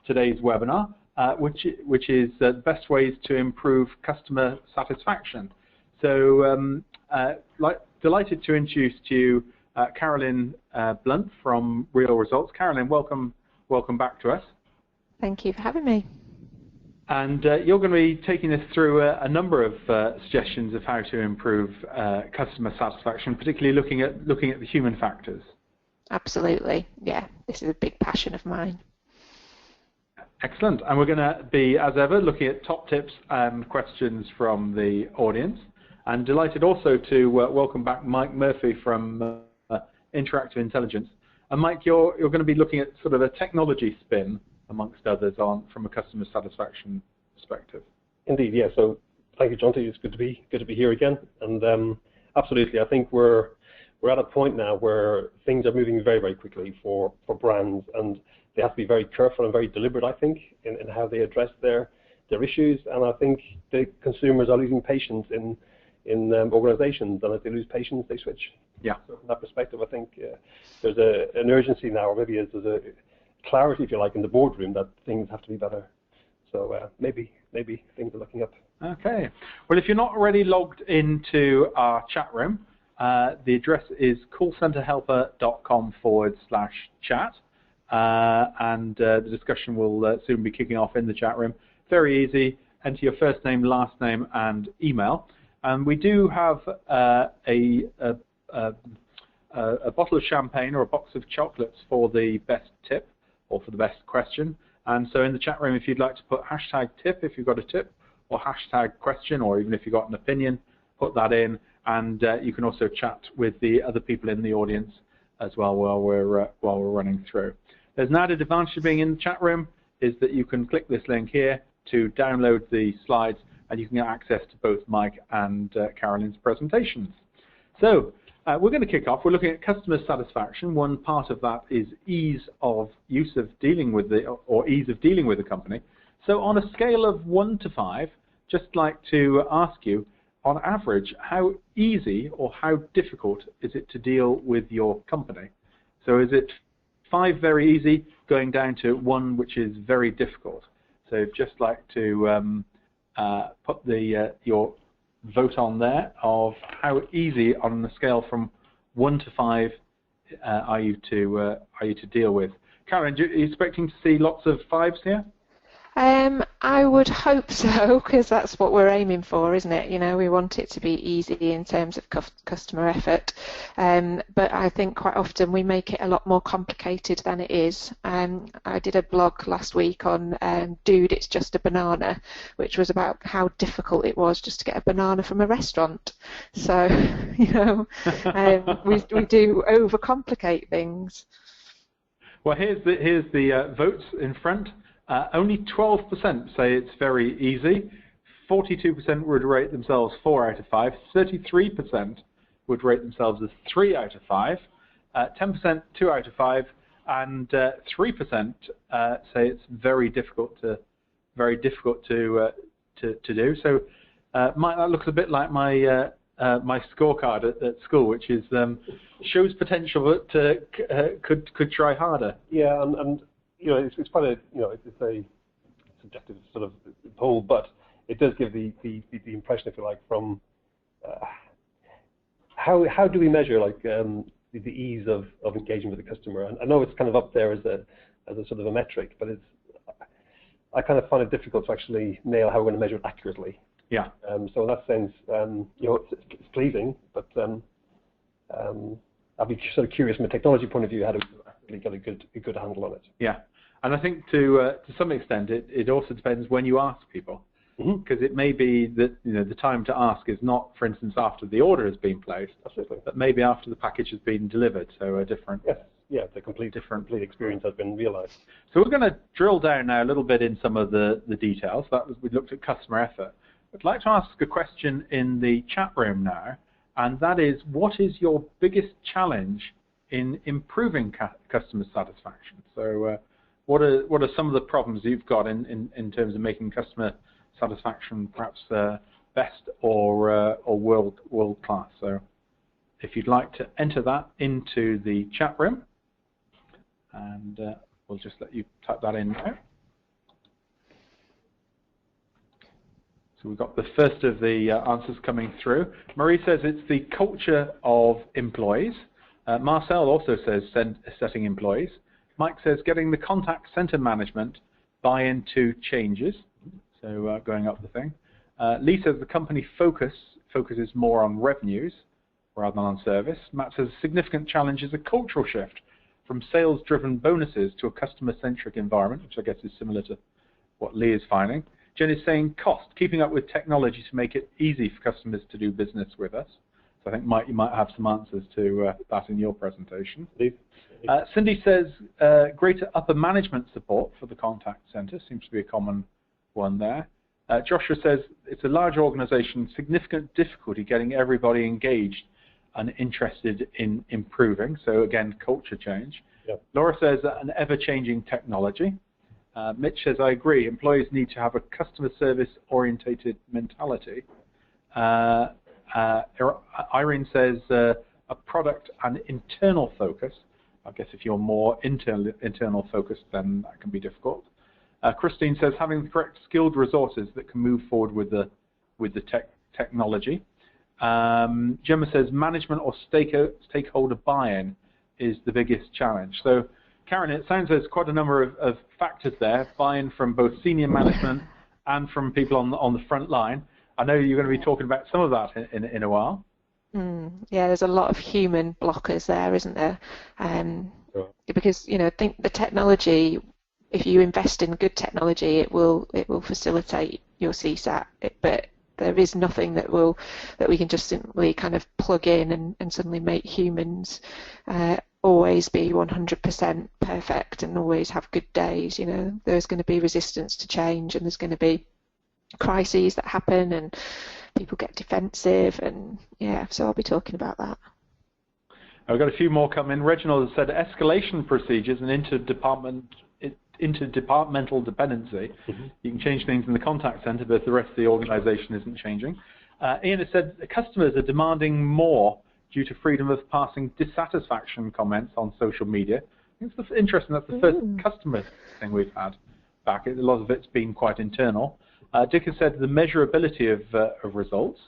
today's webinar, which is the best ways to improve customer satisfaction. So delighted to introduce to you Carolyn Blunt from Real Results. Carolyn, welcome back to us. Thank you for having me. And you're going to be taking us through a number of suggestions of how to improve customer satisfaction, particularly looking at the human factors. Absolutely, yeah. This is a big passion of mine. Excellent. And we're going to be, as ever, looking at top tips and questions from the audience. And delighted also to welcome back Mike Murphy from Interactive Intelligence. And Mike, you're going to be looking at sort of a technology spin, amongst others, from a customer satisfaction perspective. Indeed, yeah. So thank you, Jonty. It's good to be here again. And absolutely, I think we're at a point now where things are moving very, very quickly for brands, and they have to be very careful and very deliberate, I think, in how they address their issues. And I think the consumers are losing patience in organizations, and if they lose patience, they switch. Yeah. So from that perspective, I think there's an urgency now, or maybe there's a clarity, if you like, in the boardroom that things have to be better. So maybe things are looking up. Okay. Well, if you're not already logged into our chat room, the address is callcenterhelper.com/chat, and the discussion will soon be kicking off in the chat room. Very easy. Enter your first name, last name, and email. And we do have a bottle of champagne or a box of chocolates for the best tip, or for the best question. And so in the chat room, if you'd like to put #tip if you've got a tip, or #question, or even if you've got an opinion, put that in. And you can also chat with the other people in the audience as well while we're running through. There's an added advantage of being in the chat room is that you can click this link here to download the slides, and you can get access to both Mike and Carolyn's presentations. So we're going to kick off. We're looking at customer satisfaction. One part of that is ease of dealing with the company. So on a scale of 1 to 5, just like to ask you, on average, how easy or how difficult is it to deal with your company? So is it 5 very easy, going down to 1 which is very difficult? So just like to put your vote on there of how easy on a scale from 1 to 5 are you to deal with. Karen, are you expecting to see lots of 5s here? I would hope so, because that's what we're aiming for, isn't it? You know, we want it to be easy in terms of customer effort, but I think quite often we make it a lot more complicated than it is. I did a blog last week on Dude, It's Just a Banana, which was about how difficult it was just to get a banana from a restaurant. So, you know, we do overcomplicate things. Well, here's the votes in front. Only 12% say it's very easy. 42% would rate themselves 4 out of 5. 33% would rate themselves as 3 out of 5. 10% 2 out of 5, and 3% say it's very difficult to do. So, Mike, that looks a bit like my my scorecard at school, which is shows potential, but could try harder. Yeah, and you know, it's quite a, you know, it's a subjective sort of poll, but it does give the impression, if you like, from how do we measure like the ease of engaging with the customer? And I know it's kind of up there as a sort of a metric, but I kind of find it difficult to actually nail how we're going to measure it accurately. Yeah. So in that sense, you know, it's pleasing, but I'd be sort of curious from a technology point of view how to really get a good handle on it. Yeah. And I think to some extent it also depends when you ask people, because it may be that, you know, the time to ask is not, for instance, after the order has been placed, absolutely, but maybe after the package has been delivered. So a different, the complete experience has been realised. So we're going to drill down now a little bit in some of the details. We looked at customer effort. I'd like to ask a question in the chat room now, and that is, what is your biggest challenge in improving customer satisfaction? So what are some of the problems you've got in terms of making customer satisfaction perhaps best or world class? So if you'd like to enter that into the chat room, and we'll just let you type that in now. So we've got the first of the answers coming through. Marie says it's the culture of employees. Marcel also says setting employees. Mike says getting the contact center management buy-in to changes. So going up the thing. Lee says the company focuses more on revenues rather than on service. Matt says significant challenge is a cultural shift from sales-driven bonuses to a customer-centric environment, which I guess is similar to what Lee is finding. Jen is saying cost, keeping up with technology to make it easy for customers to do business with us. So I think, Mike, you might have some answers to that in your presentation. Cindy says greater upper management support for the contact center seems to be a common one there. Joshua says it's a large organization, significant difficulty getting everybody engaged and interested in improving. So again, culture change. Yep. Laura says an ever-changing technology. Mitch says, I agree, employees need to have a customer service orientated mentality. Irene says a product and internal focus. I guess if you're more internal focused, then that can be difficult. Christine says having the correct skilled resources that can move forward with the technology. Gemma says management or stakeholder buy-in is the biggest challenge. So Karen, it sounds there's quite a number of factors there, buy-in from both senior management and from people on the front line. I know you're going to be talking about some of that in a while. Yeah, there's a lot of human blockers there, isn't there? Sure. Because I think the technology, if you invest in good technology, it will facilitate your CSAT. But there is nothing that we can just simply kind of plug in and suddenly make humans always be 100% perfect and always have good days. There's going to be resistance to change, and there's going to be crises that happen, and people get defensive, and yeah, so I'll be talking about that. I've got a few more coming. Reginald has said escalation procedures and interdepartmental dependency. You can change things in the contact center, but the rest of the organization isn't changing. Ian has said customers are demanding more due to freedom of passing dissatisfaction comments on social media. I think it's interesting. That's the first customer thing we've had back. A lot of it's been quite internal. Dick has said the measurability of results.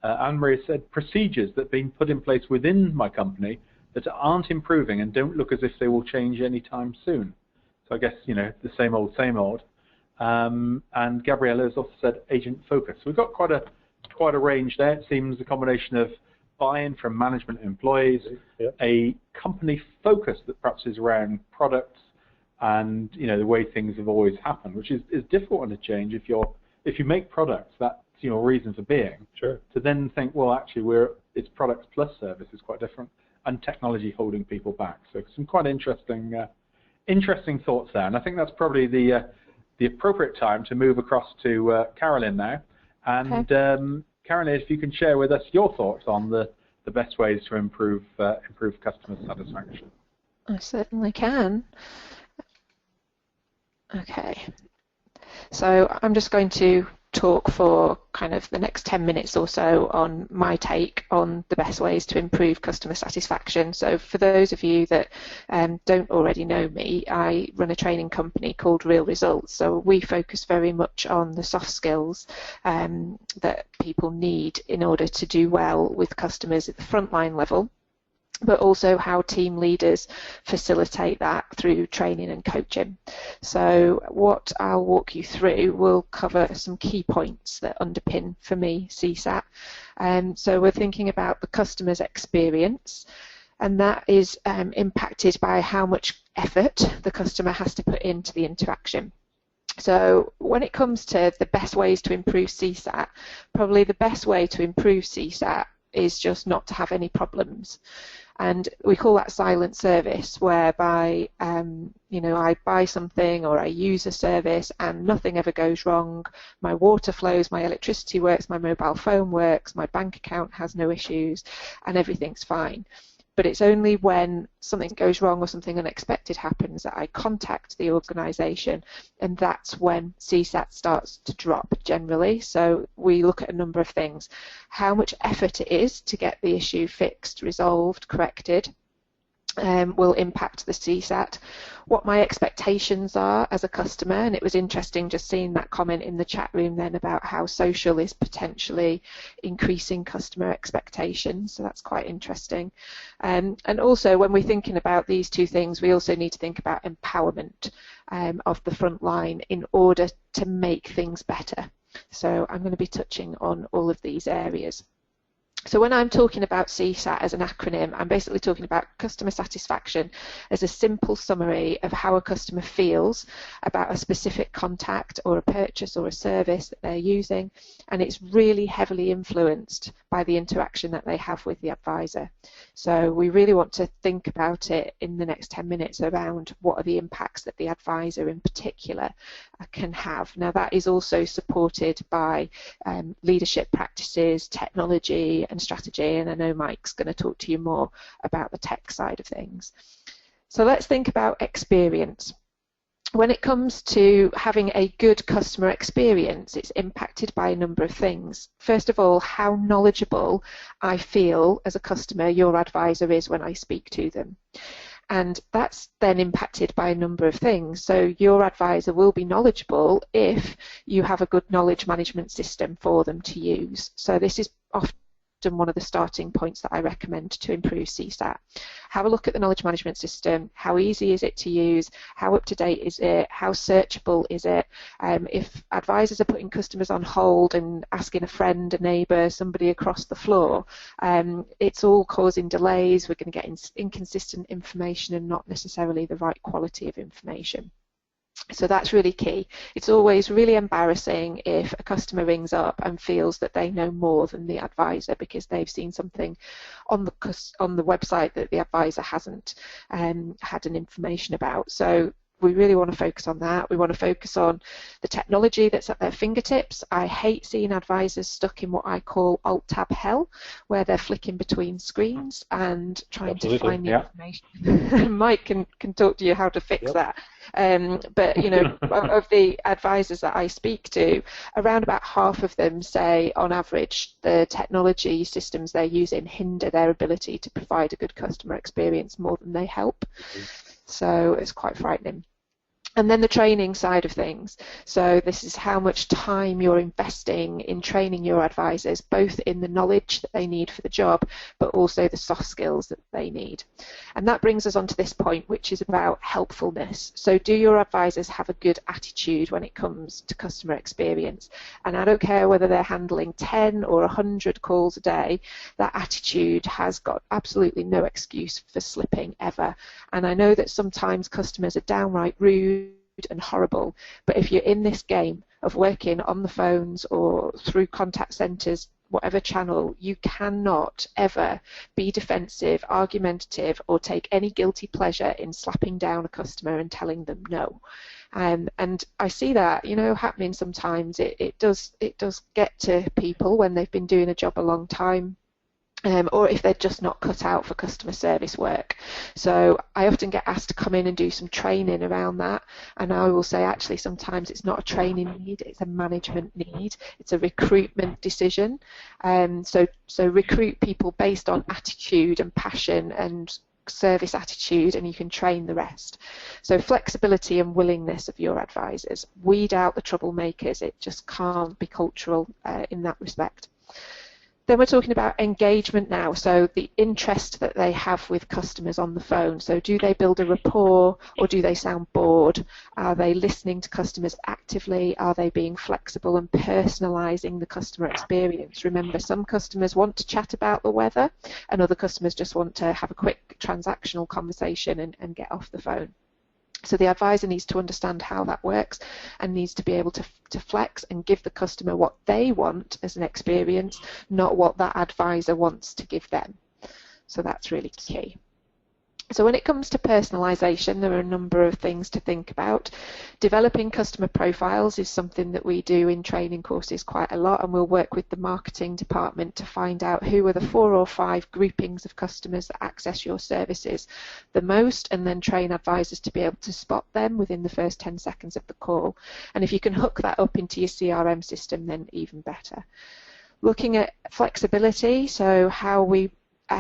Anne-Marie has said procedures that have been put in place within my company that aren't improving and don't look as if they will change anytime soon. So I guess, the same old, same old. And Gabriella has also said agent focus. So we've got quite a range there. It seems a combination of buy-in from management and employees, a company focus that perhaps is around products and, the way things have always happened, which is difficult to change if you make products, that's your reason for being. Sure. To then think, well, actually, it's products plus service is quite different, and technology holding people back. So some quite interesting thoughts there, and I think that's probably the appropriate time to move across to Carolyn now. And okay. Carolyn, if you can share with us your thoughts on the best ways to improve customer satisfaction. I certainly can. Okay. So I'm just going to talk for kind of the next 10 minutes or so on my take on the best ways to improve customer satisfaction. So for those of you that don't already know me, I run a training company called Real Results. So we focus very much on the soft skills that people need in order to do well with customers at the frontline level, but also how team leaders facilitate that through training and coaching. So what I'll walk you through will cover some key points that underpin, for me, CSAT. So we're thinking about the customer's experience, and that is impacted by how much effort the customer has to put into the interaction. So when it comes to the best ways to improve CSAT, probably the best way to improve CSAT is just not to have any problems. And we call that silent service, whereby I buy something or I use a service and nothing ever goes wrong. My water flows, my electricity works, my mobile phone works, my bank account has no issues, and everything's fine. But it's only when something goes wrong or something unexpected happens that I contact the organisation, and that's when CSAT starts to drop generally. So we look at a number of things: how much effort it is to get the issue fixed, resolved, corrected, will impact the CSAT, what my expectations are as a customer, and it was interesting just seeing that comment in the chat room then about how social is potentially increasing customer expectations, so that's quite interesting. And also when we're thinking about these two things, we also need to think about empowerment of the front line in order to make things better. So I'm going to be touching on all of these areas. So when I'm talking about CSAT as an acronym, I'm basically talking about customer satisfaction as a simple summary of how a customer feels about a specific contact or a purchase or a service that they're using, and it's really heavily influenced by the interaction that they have with the advisor. So we really want to think about it in the next 10 minutes around what are the impacts that the advisor in particular can have. Now that is also supported by leadership practices, technology and strategy, and I know Mike's going to talk to you more about the tech side of things. So let's think about experience. When it comes to having a good customer experience, it's impacted by a number of things. First of all, how knowledgeable I feel as a customer your advisor is when I speak to them. And that's then impacted by a number of things. So your advisor will be knowledgeable if you have a good knowledge management system for them to use. So this is often one of the starting points that I recommend to improve CSAT. Have a look at the knowledge management system. How easy is it to use? How up to date is it? How searchable is it? If advisors are putting customers on hold and asking a friend, a neighbour, somebody across the floor, it's all causing delays. We're going to get inconsistent information and not necessarily the right quality of information. So that's really key. It's always really embarrassing if a customer rings up and feels that they know more than the advisor because they've seen something on the website that the advisor hasn't had an information about. So we really want to focus on that. We want to focus on the technology that's at their fingertips. I hate seeing advisors stuck in what I call alt-tab hell, where they're flicking between screens and trying to find the information. Mike can talk to you how to fix that. But you know, of the advisors that I speak to, around about half of them say on average the technology systems they're using hinder their ability to provide a good customer experience more than they help. So it's quite frightening. And then the training side of things. So this is how much time you're investing in training your advisors, both in the knowledge that they need for the job, but also the soft skills that they need. And that brings us on to this point, which is about helpfulness. So do your advisors have a good attitude when it comes to customer experience? And I don't care whether they're handling 10 or 100 calls a day, that attitude has got absolutely no excuse for slipping ever. And I know that sometimes customers are downright rude and horrible, but if you're in this game of working on the phones or through contact centres, whatever channel, you cannot ever be defensive, argumentative, or take any guilty pleasure in slapping down a customer and telling them no. And I see that, you know, happening sometimes. It does get to people when they've been doing a job a long time. Or if they're just not cut out for customer service work. So I often get asked to come in and do some training around that, and I will say actually sometimes it's not a training need, it's a management need, it's a recruitment decision. So recruit people based on attitude and passion and service attitude, and you can train the rest. So flexibility and willingness of your advisors. Weed out the troublemakers. It just can't be cultural in that respect. Then we're talking about engagement now, so the interest that they have with customers on the phone. So do they build a rapport or do they sound bored? Are they listening to customers actively? Are they being flexible and personalising the customer experience? Remember, some customers want to chat about the weather and other customers just want to have a quick transactional conversation and get off the phone. So the advisor needs to understand how that works and needs to be able to flex and give the customer what they want as an experience, not what that advisor wants to give them. So that's really key. So when it comes to personalisation, there are a number of things to think about. Developing customer profiles is something that we do in training courses quite a lot, and we'll work with the marketing department to find out who are the 4 or 5 groupings of customers that access your services the most, and then train advisors to be able to spot them within the first 10 seconds of the call. And if you can hook that up into your CRM system, then even better. Looking at flexibility, so how we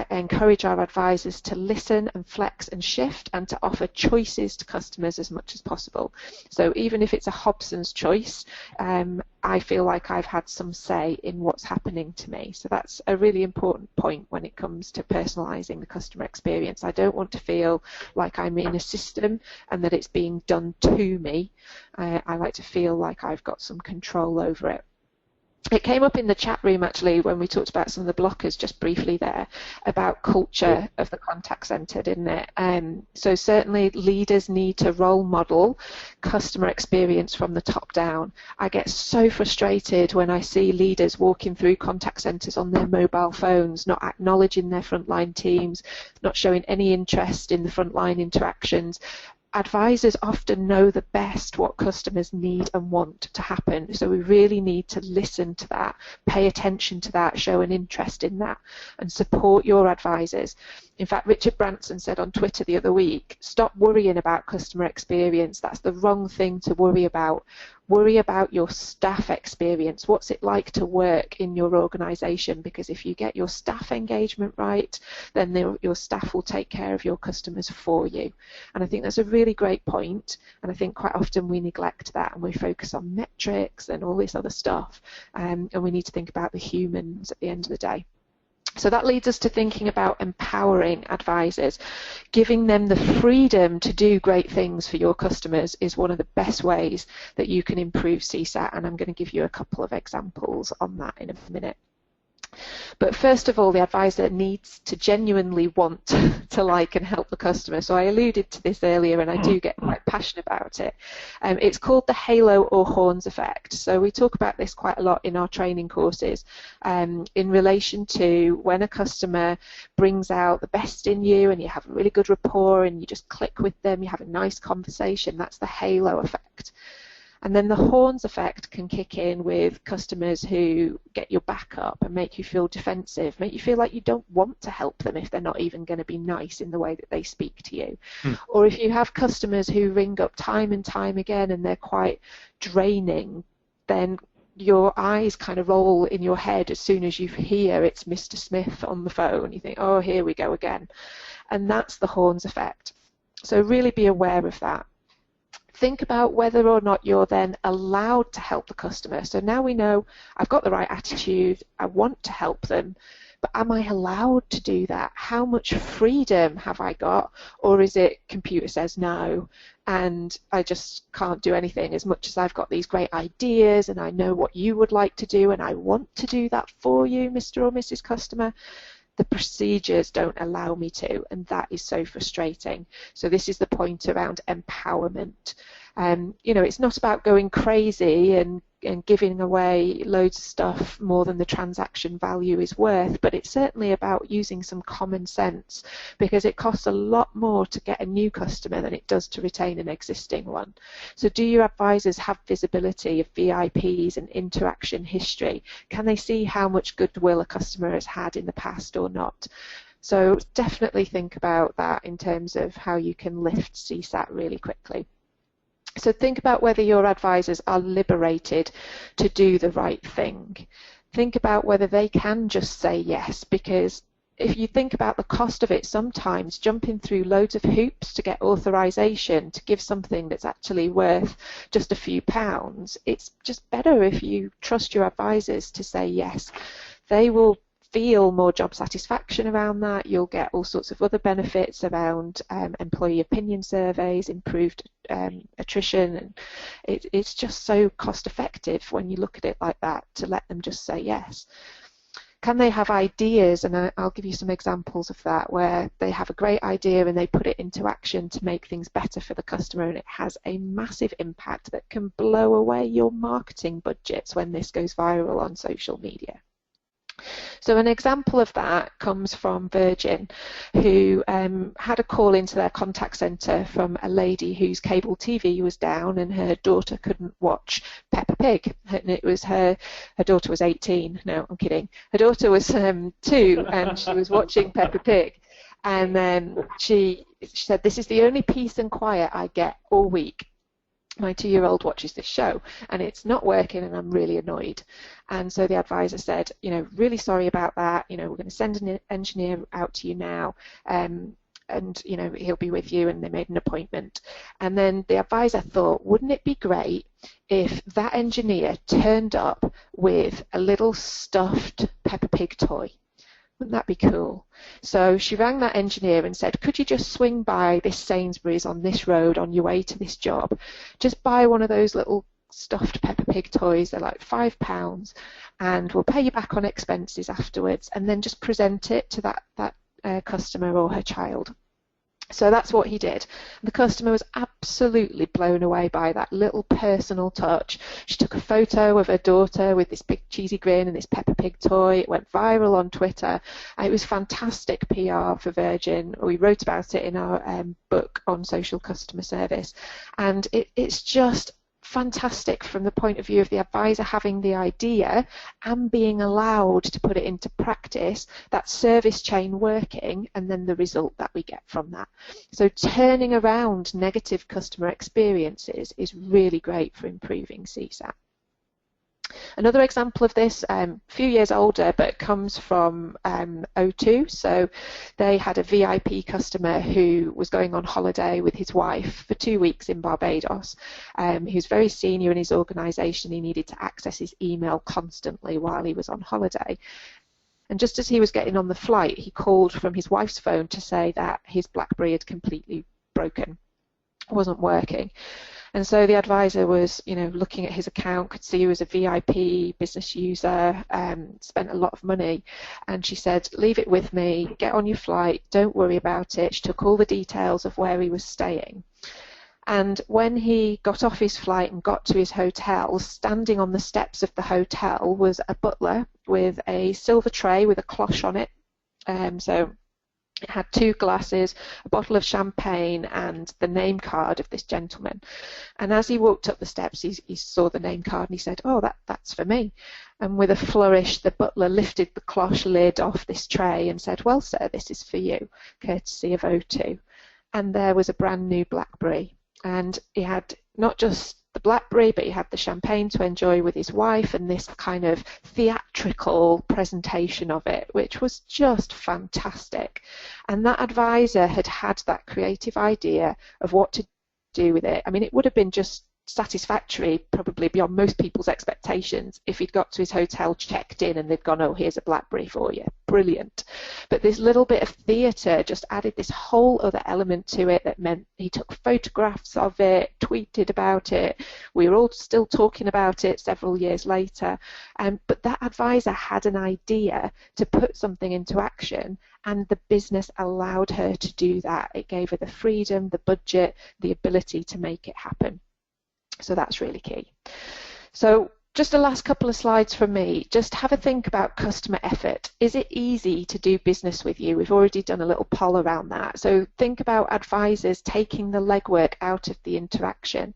encourage our advisors to listen and flex and shift and to offer choices to customers as much as possible. So even if it's a Hobson's choice, I feel like I've had some say in what's happening to me. So that's a really important point when it comes to personalising the customer experience. I don't want to feel like I'm in a system and that it's being done to me. I like to feel like I've got some control over it. It came up in the chat room actually when we talked about some of the blockers just briefly there about culture of the contact centre, didn't it? So certainly leaders need to role model customer experience from the top down. I get so frustrated when I see leaders walking through contact centres on their mobile phones, not acknowledging their frontline teams, not showing any interest in the frontline interactions. Advisors often know the best what customers need and want to happen, so we really need to listen to that, pay attention to that, show an interest in that, and support your advisors. In fact, Richard Branson said on Twitter the other week, stop worrying about customer experience. That's the wrong thing to worry about. Worry about your staff experience. What's it like to work in your organisation? Because if you get your staff engagement right, then your staff will take care of your customers for you. And I think that's a really great point, and I think quite often we neglect that and we focus on metrics and all this other stuff, and we need to think about the humans at the end of the day. So that leads us to thinking about empowering advisors. Giving them the freedom to do great things for your customers is one of the best ways that you can improve CSAT, and I'm going to give you a couple of examples on that in a minute. But first of all, the advisor needs to genuinely want to like and help the customer. So I alluded to this earlier, and I do get quite passionate about it. It's called the halo or horns effect. So we talk about this quite a lot in our training courses in relation to when a customer brings out the best in you and you have a really good rapport and you just click with them, you have a nice conversation. That's the halo effect. And then the horns effect can kick in with customers who get your back up and make you feel defensive, make you feel like you don't want to help them if they're not even going to be nice in the way that they speak to you. Or if you have customers who ring up time and time again and they're quite draining, then your eyes kind of roll in your head as soon as you hear it's Mr. Smith on the phone. You think, oh, here we go again. And that's the horns effect. So really be aware of that. Think about whether or not you're then allowed to help the customer. So now we know I've got the right attitude, I want to help them, but am I allowed to do that? How much freedom have I got? Or is it computer says no and I just can't do anything, as much as I've got these great ideas and I know what you would like to do and I want to do that for you, Mr. or Mrs. Customer? The procedures don't allow me to, and that is so frustrating. So this is the point around empowerment. You know, it's not about going crazy and giving away loads of stuff more than the transaction value is worth, but it's certainly about using some common sense, because it costs a lot more to get a new customer than it does to retain an existing one. So do your advisors have visibility of VIPs and interaction history? Can they see how much goodwill a customer has had in the past or not? So definitely think about that in terms of how you can lift CSAT really quickly. So think about whether your advisors are liberated to do the right thing. Think about whether they can just say yes, because if you think about the cost of it, sometimes jumping through loads of hoops to get authorization to give something that's actually worth just a few pounds, it's just better if you trust your advisors to say yes. They will feel more job satisfaction around that. You'll get all sorts of other benefits around employee opinion surveys, improved attrition, and it's just so cost effective when you look at it like that to let them just say yes. Can they have ideas? And I'll give you some examples of that, where they have a great idea and they put it into action to make things better for the customer, and it has a massive impact that can blow away your marketing budgets when this goes viral on social media. So an example of that comes from Virgin, who had a call into their contact centre from a lady whose cable TV was down and her daughter couldn't watch Peppa Pig. And it was her daughter was 18. No, I'm kidding. Her daughter was 2 and she was watching Peppa Pig. And then she said, this is the only peace and quiet I get all week. My 2-year-old watches this show and it's not working and I'm really annoyed. And so the advisor said, you know, really sorry about that, you know, we're going to send an engineer out to you now, and you know, he'll be with you, and they made an appointment. And then the advisor thought, wouldn't it be great if that engineer turned up with a little stuffed Peppa Pig toy? Wouldn't that be cool? So she rang that engineer and said, could you just swing by this Sainsbury's on this road on your way to this job, just buy one of those little stuffed Peppa Pig toys, they're like £5, and we'll pay you back on expenses afterwards, and then just present it to that customer or her child. So that's what he did. The customer was absolutely blown away by that little personal touch. She took a photo of her daughter with this big cheesy grin and this Peppa Pig toy. It went viral on Twitter. It was fantastic PR for Virgin. We wrote about it in our book on social customer service. And it's just fantastic from the point of view of the advisor having the idea and being allowed to put it into practice, that service chain working, and then the result that we get from that. So turning around negative customer experiences is really great for improving CSAT. Another example of this, a few years older, but comes from O2. So they had a VIP customer who was going on holiday with his wife for 2 weeks in Barbados. He was very senior in his organisation. He needed to access his email constantly while he was on holiday. And just as he was getting on the flight, he called from his wife's phone to say that his BlackBerry had completely broken, wasn't working. And so the advisor was, you know, looking at his account, could see he was a VIP business user, spent a lot of money. And she said, leave it with me, get on your flight, don't worry about it. She took all the details of where he was staying. And when he got off his flight and got to his hotel, standing on the steps of the hotel was a butler with a silver tray with a cloche on it. So it had 2 glasses, a bottle of champagne, and the name card of this gentleman. And as he walked up the steps, he saw the name card and he said, oh, that's for me. And with a flourish, the butler lifted the cloche lid off this tray and said, well, sir, this is for you, courtesy of O2. And there was a brand new BlackBerry. And he had not just the BlackBerry, but he had the champagne to enjoy with his wife and this kind of theatrical presentation of it, which was just fantastic. And that advisor had had that creative idea of what to do with it. I mean, it would have been just satisfactory, probably beyond most people's expectations, if he'd got to his hotel, checked in, and they'd gone, oh, here's a BlackBerry for you. Brilliant. But this little bit of theatre just added this whole other element to it that meant he took photographs of it, tweeted about it. We were all still talking about it several years later. But that advisor had an idea to put something into action, and the business allowed her to do that. It gave her the freedom, the budget, the ability to make it happen. So that's really key. So just the last couple of slides from me. Just have a think about customer effort. Is it easy to do business with you? We've already done a little poll around that. So think about advisors taking the legwork out of the interaction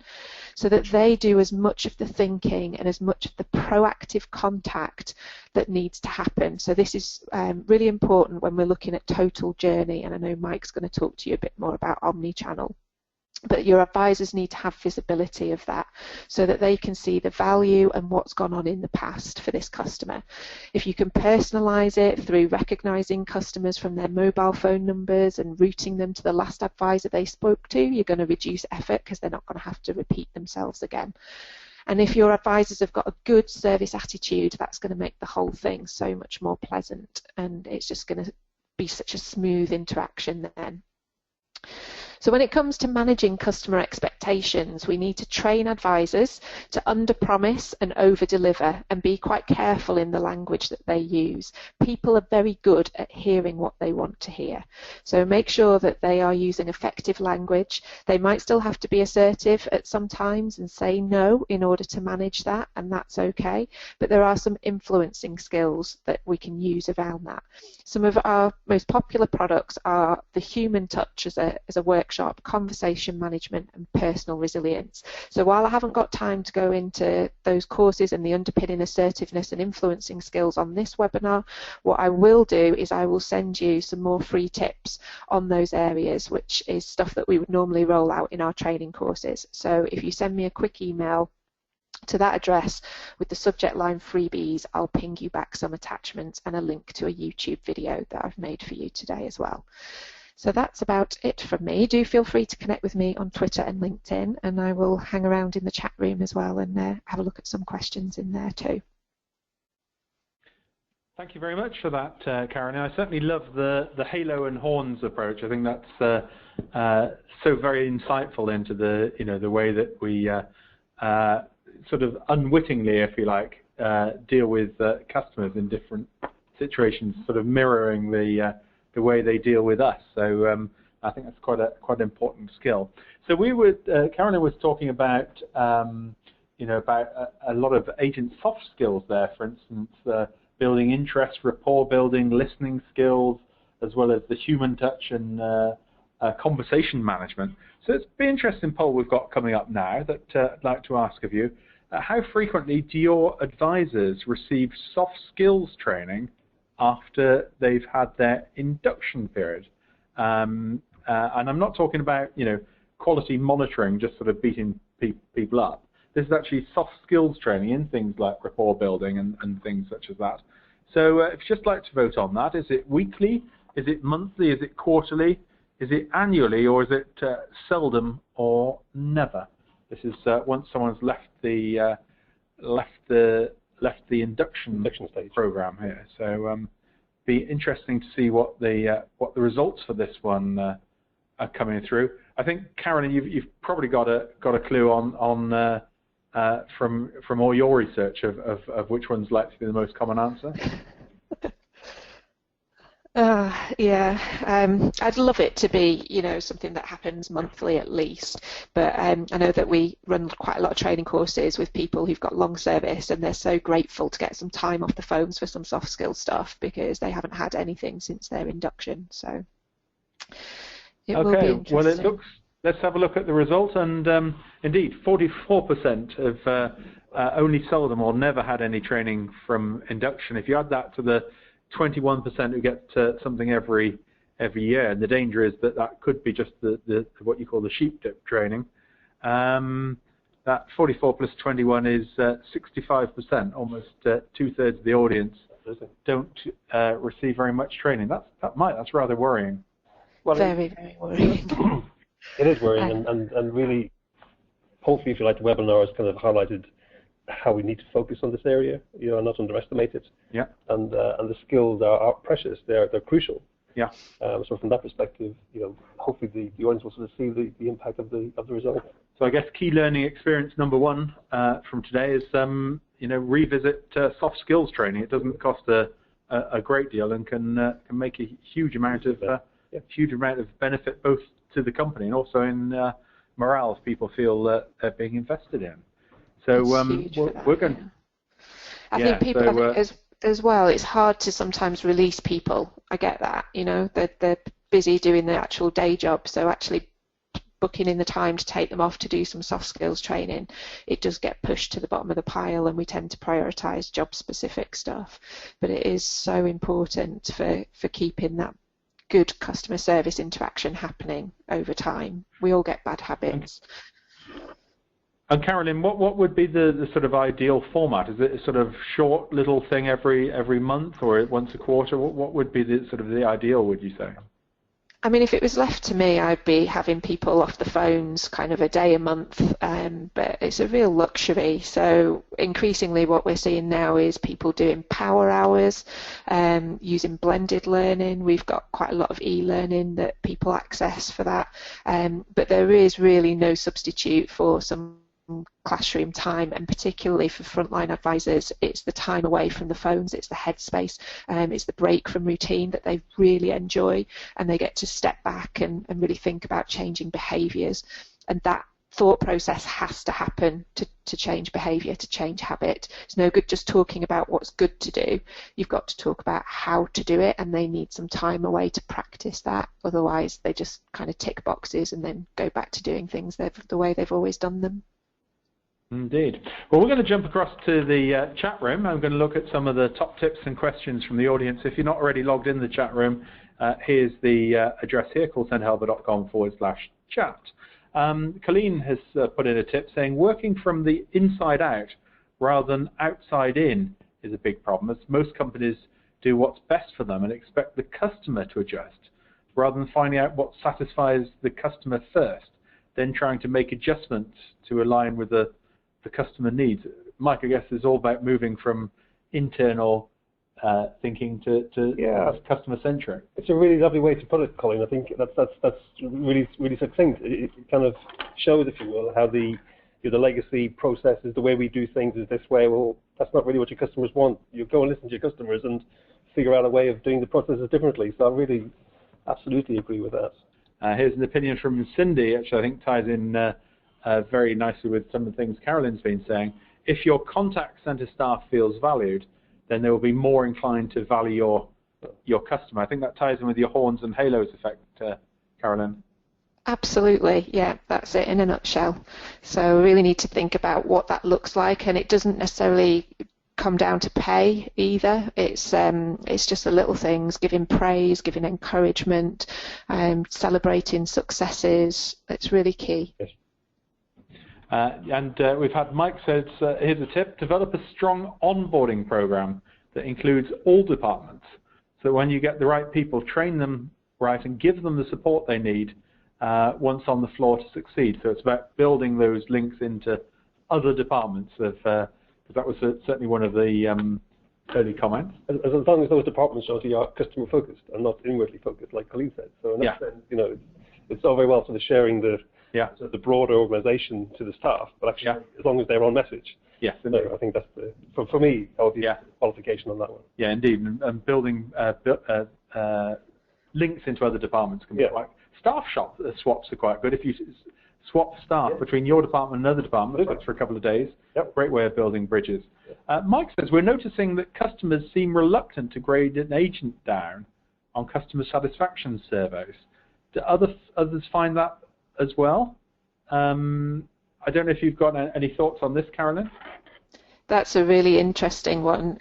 so that they do as much of the thinking and as much of the proactive contact that needs to happen. So this is really important when we're looking at total journey, and I know Mike's going to talk to you a bit more about omni-channel. But your advisors need to have visibility of that so that they can see the value and what's gone on in the past for this customer. If you can personalise it through recognising customers from their mobile phone numbers and routing them to the last advisor they spoke to, you're going to reduce effort because they're not going to have to repeat themselves again. And if your advisors have got a good service attitude, that's going to make the whole thing so much more pleasant, and it's just going to be such a smooth interaction then. So when it comes to managing customer expectations, we need to train advisors to under-promise and over-deliver and be quite careful in the language that they use. People are very good at hearing what they want to hear. So make sure that they are using effective language. They might still have to be assertive at some times and say no in order to manage that, and that's okay. But there are some influencing skills that we can use around that. Some of our most popular products are the human touch as a workshop, conversation management, and personal resilience. So while I haven't got time to go into those courses and the underpinning assertiveness and influencing skills on this webinar, what I will do is I will send you some more free tips on those areas, which is stuff that we would normally roll out in our training courses. So if you send me a quick email to that address with the subject line freebies. I'll ping you back some attachments and a link to a YouTube video that I've made for you today as well. So that's about it from me. Do feel free to connect with me on Twitter and LinkedIn, and I will hang around in the chat room as well and have a look at some questions in there too. Thank you very much for that, Karen. I certainly love the halo and horns approach. I think that's so very insightful into the way that we sort of unwittingly, if you like, deal with customers in different situations, sort of mirroring the way they deal with us. So I think that's quite an important skill. So Karen was talking about about a lot of agent soft skills there. For instance, building interest, rapport building, listening skills, as well as the human touch and conversation management. So it's an interesting poll we've got coming up now that I'd like to ask of you. How frequently do your advisors receive soft skills training after they've had their induction period? And I'm not talking about quality monitoring, just sort of beating people up. This is actually soft skills training in things like rapport building and things such as that. So if you'd just like to vote on that, is it weekly, is it monthly, is it quarterly, is it annually, or is it seldom or never? This is once someone's left the induction stage program here. So be interesting to see what the results for this one are coming through. I think, Karen, you've probably got a clue on from all your research of which one's likely to be the most common answer. Yeah, I'd love it to be, something that happens monthly at least. But I know that we run quite a lot of training courses with people who've got long service, and they're so grateful to get some time off the phones for some soft skill stuff because they haven't had anything since their induction. So it will be interesting. Well, let's have a look at the result. And indeed, 44% have only seldom or never had any training from induction. If you add that to the 21% who get something every year, and the danger is that could be just the what you call the sheep dip training. That 44 plus 21 is 65%, almost 2/3 of the audience don't receive very much training. That's rather worrying. Well, very, very worrying. It is worrying, and really, hopefully, if you like, the webinar has kind of highlighted how we need to focus on this area, and not underestimate it. Yeah. And the skills are precious. They're crucial. Yeah. So from that perspective, hopefully the audience will sort of see the impact of the result. So I guess key learning experience number one from today is revisit soft skills training. It doesn't cost a great deal and can make a huge amount of benefit both to the company and also in morale if people feel they're being invested in. So we're going. I think people as well. It's hard to sometimes release people. I get that. They're busy doing the actual day job. So actually booking in the time to take them off to do some soft skills training, it does get pushed to the bottom of the pile, and we tend to prioritise job-specific stuff. But it is so important for keeping that good customer service interaction happening over time. We all get bad habits. And Carolyn, what would be the sort of ideal format? Is it a sort of short little thing every month or once a quarter? What would be the sort of the ideal, would you say? I mean, if it was left to me, I'd be having people off the phones kind of a day a month, but it's a real luxury. So increasingly what we're seeing now is people doing power hours, using blended learning. We've got quite a lot of e-learning that people access for that, but there is really no substitute for some classroom time, and particularly for frontline advisors, it's the time away from the phones, it's the headspace, it's the break from routine that they really enjoy, and they get to step back and really think about changing behaviours, and that thought process has to happen to change behaviour, to change habit. It's no good just talking about what's good to do. You've got to talk about how to do it, and they need some time away to practice that. Otherwise, they just kind of tick boxes and then go back to doing things the way they've always done them. Indeed. Well, we're going to jump across to the chat room. I'm going to look at some of the top tips and questions from the audience. If you're not already logged in the chat room, here's the address here, callcenterhelper.com/chat. Colleen has put in a tip saying working from the inside out rather than outside in is a big problem, as most companies do what's best for them and expect the customer to adjust, rather than finding out what satisfies the customer first, then trying to make adjustments to align with the customer needs. Mike, I guess it's all about moving from internal thinking to customer-centric. It's a really lovely way to put it, Colin. I think that's really succinct. It kind of shows, if you will, how the legacy processes, the way we do things is this way. Well, that's not really what your customers want. You go and listen to your customers and figure out a way of doing the processes differently. So I really absolutely agree with that. Here's an opinion from Cindy, which I think ties in very nicely with some of the things Carolyn's been saying. If your contact center staff feels valued, then they will be more inclined to value your customer. I think that ties in with your horns and halos effect, Carolyn. Absolutely, yeah, that's it in a nutshell. So we really need to think about what that looks like, and it doesn't necessarily come down to pay either. It's just the little things, giving praise, giving encouragement, celebrating successes. It's really key. Yes. And we've had Mike says, here's a tip: develop a strong onboarding program that includes all departments. So when you get the right people, train them right and give them the support they need once on the floor to succeed. So it's about building those links into other departments. That was certainly one of the early comments. As long as those departments are customer focused and not inwardly focused, like Colleen said. So in that sense, it's all very well sort of sharing the broader organisation to the staff, but actually, as long as they're on message. Yes, I think that's for me, the qualification on that one. Yeah, indeed, and building links into other departments can be quite. Staff swaps are quite good. If you swap staff between your department and another department, that's for a couple of days. Great way of building bridges. Mike says, we're noticing that customers seem reluctant to grade an agent down on customer satisfaction surveys. Do others find that as well? I don't know if you've got any thoughts on this, Carolyn? That's a really interesting one.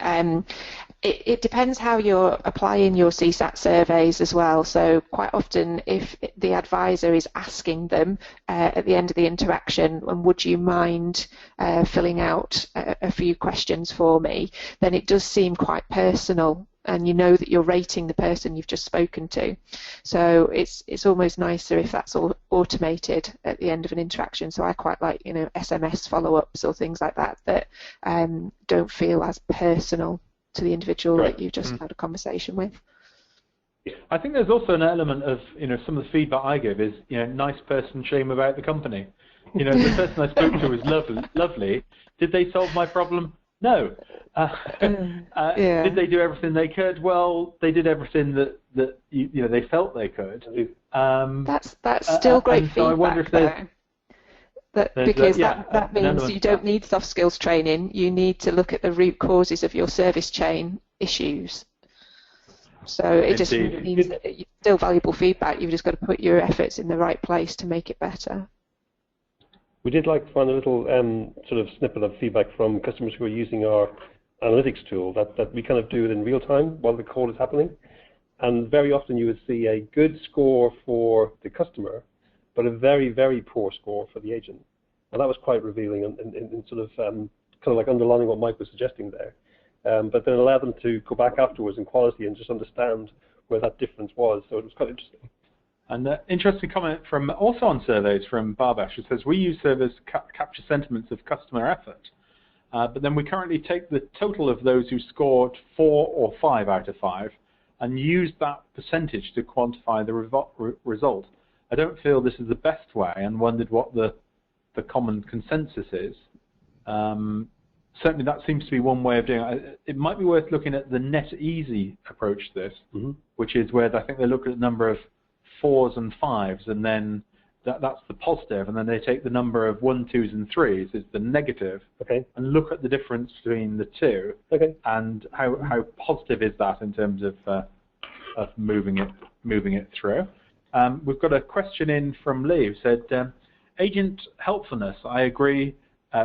It depends how you're applying your CSAT surveys as well. So quite often, if the advisor is asking them at the end of the interaction, and would you mind filling out a few questions for me, then it does seem quite personal, and you know that you're rating the person you've just spoken to. So it's almost nicer if that's all automated at the end of an interaction. So I quite like SMS follow-ups or things like that don't feel as personal to the individual that you just had a conversation with. I think there's also an element of some of the feedback I give is nice person, shame about the company. The person I spoke to was lovely. Did they solve my problem? No. Did they do everything they could? Well, they did everything that they felt they could. That's still great feedback. So I wonder if that means you don't need soft skills training. You need to look at the root causes of your service chain issues. So it just means that it's still valuable feedback. You've just got to put your efforts in the right place to make it better. We did like to find a little sort of snippet of feedback from customers who are using our analytics tool that we kind of do it in real time while the call is happening. And very often you would see a good score for the customer, but a very, very poor score for the agent. And that was quite revealing in sort of kind of like underlining what Mike was suggesting there. But then allow them to go back afterwards in quality and just understand where that difference was. So it was quite interesting. And interesting comment from also on surveys from Barbash, who says, we use surveys to capture sentiments of customer effort, but then we currently take the total of those who scored 4 or 5 out of 5 and use that percentage to quantify the result. I don't feel this is the best way and wondered what the common consensus is. Certainly that seems to be one way of doing it. It might be worth looking at the NetEasy approach to this, which is where I think they look at the number of 4s and 5s, and then that's the positive, and then they take the number of 1s, 2s, and 3s, is the negative, and look at the difference between the two, and how positive is that in terms of moving it through. We've got a question in from Lee who said, agent helpfulness, I agree,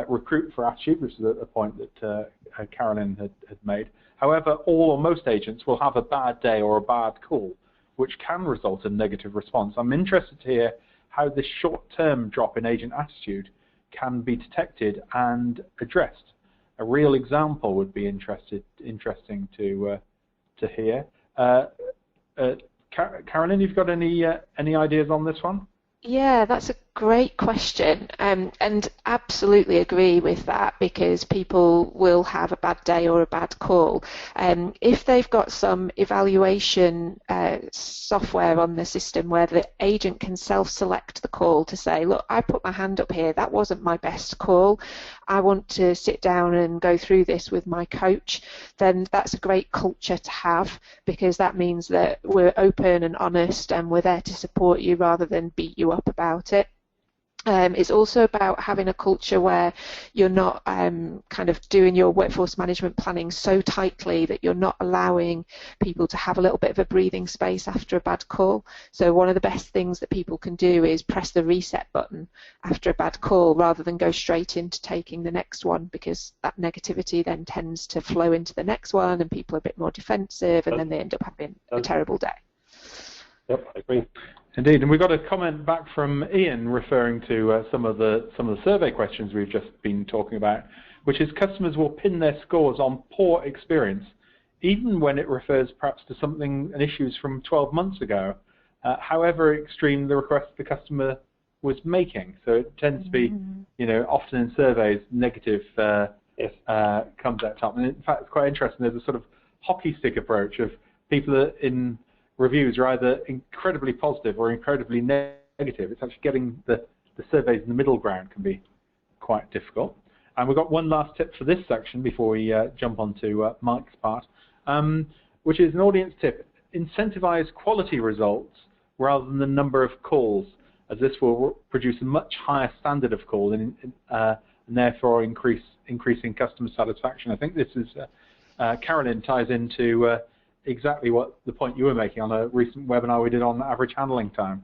recruit for attitude, which is a point that Carolyn had made. However, all or most agents will have a bad day or a bad call, which can result in negative response. I'm interested to hear how this short-term drop in agent attitude can be detected and addressed. A real example would be interesting to hear. Carolyn, you've got any ideas on this one? Yeah, that's a great question, and absolutely agree with that, because people will have a bad day or a bad call. If they've got some evaluation software on the system where the agent can self-select the call to say, look, I put my hand up here, that wasn't my best call, I want to sit down and go through this with my coach, then that's a great culture to have, because that means that we're open and honest and we're there to support you rather than beat you up about it. It's also about having a culture where you're not kind of doing your workforce management planning so tightly that you're not allowing people to have a little bit of a breathing space after a bad call. So one of the best things that people can do is press the reset button after a bad call rather than go straight into taking the next one, because that negativity then tends to flow into the next one and people are a bit more defensive and then they end up having a terrible day. Yep, I agree. Indeed, and we got a comment back from Ian referring to some of the survey questions we've just been talking about, which is customers will pin their scores on poor experience, even when it refers perhaps to an issues from 12 months ago, however extreme the request the customer was making. So it tends to be, often in surveys, negative comes at top. And in fact, it's quite interesting. There's a sort of hockey stick approach of people in reviews are either incredibly positive or incredibly negative. It's actually getting the surveys in the middle ground can be quite difficult. And we've got one last tip for this section before we jump on to Mike's part, which is an audience tip. Incentivize quality results rather than the number of calls, as this will produce a much higher standard of call and therefore increasing customer satisfaction. I think this is, Carolyn, ties into exactly what the point you were making on a recent webinar we did on average handling time.